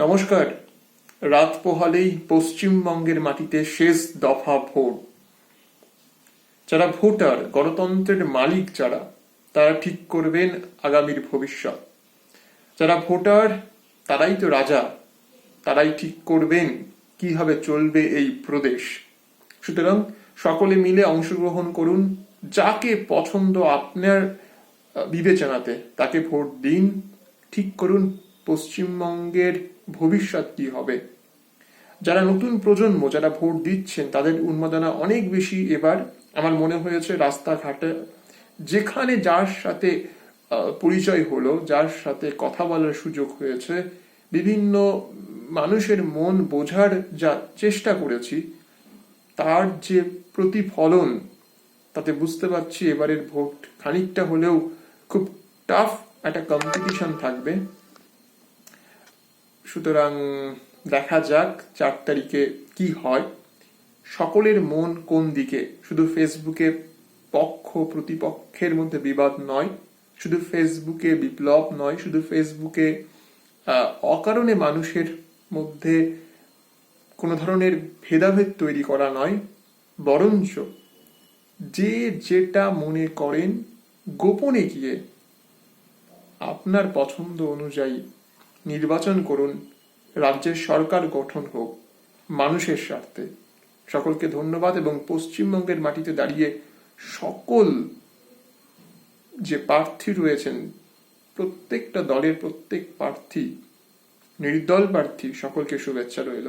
নমস্কার। রাত পোহালেই পশ্চিমবঙ্গের মাটিতে শেষ দফা ভোট। যারা ভোটার, গণতন্ত্রের মালিক যারা, তারা ঠিক করবেন আগামীর ভবিষ্যৎ। যারা ভোটার তারাই তো রাজা, তারাই ঠিক করবেন কিভাবে চলবে এই প্রদেশ। সুতরাং সকলে মিলে অংশগ্রহণ করুন, যাকে পছন্দ আপনার বিবেচনাতে তাকে ভোট দিন। ঠিক করুন পশ্চিমবঙ্গের ভবিষ্যৎ কি হবে। যারা নতুন প্রজন্ম, যারা ভোট দিচ্ছেন, তাদের উন্মাদনা অনেক বেশি এবার। আমার মনে হয়েছে রাস্তাঘাটে যেখানে যার সাথে পরিচয় হলো, যার সাথে কথা বলার সুযোগ হয়েছে, বিভিন্ন মানুষের মন বোঝার যা চেষ্টা করেছি, তার যে প্রতিফলন, তাতে বুঝতে পারছি এবারের ভোট খানিকটা হলেও খুব টাফ একটা কম্পিটিশন থাকবে। সুতরাং দেখা যাক 4 তারিখে কি হয়। সকলের মন কোন দিকে, শুধু ফেসবুকে পক্ষ প্রতিপক্ষের মধ্যে বিবাদ নয়, শুধু ফেসবুকে বিপ্লব নয়, শুধু ফেসবুকে অকারণে মানুষের মধ্যে কোনো ধরনের ভেদাভেদ তৈরি করা নয়, বরঞ্চ যে যেটা মনে করেন গোপনে গিয়ে আপনার পছন্দ অনুযায়ী নির্বাচন করুন। রাজ্যের সরকার গঠন হোক মানুষের স্বার্থে। সকলকে ধন্যবাদ। এবং পশ্চিমবঙ্গের মাটিতে দাঁড়িয়ে সকল যে প্রার্থী রয়েছেন, প্রত্যেকটা দলের প্রত্যেক প্রার্থী, নির্দল প্রার্থী, সকলকে শুভেচ্ছা রইল।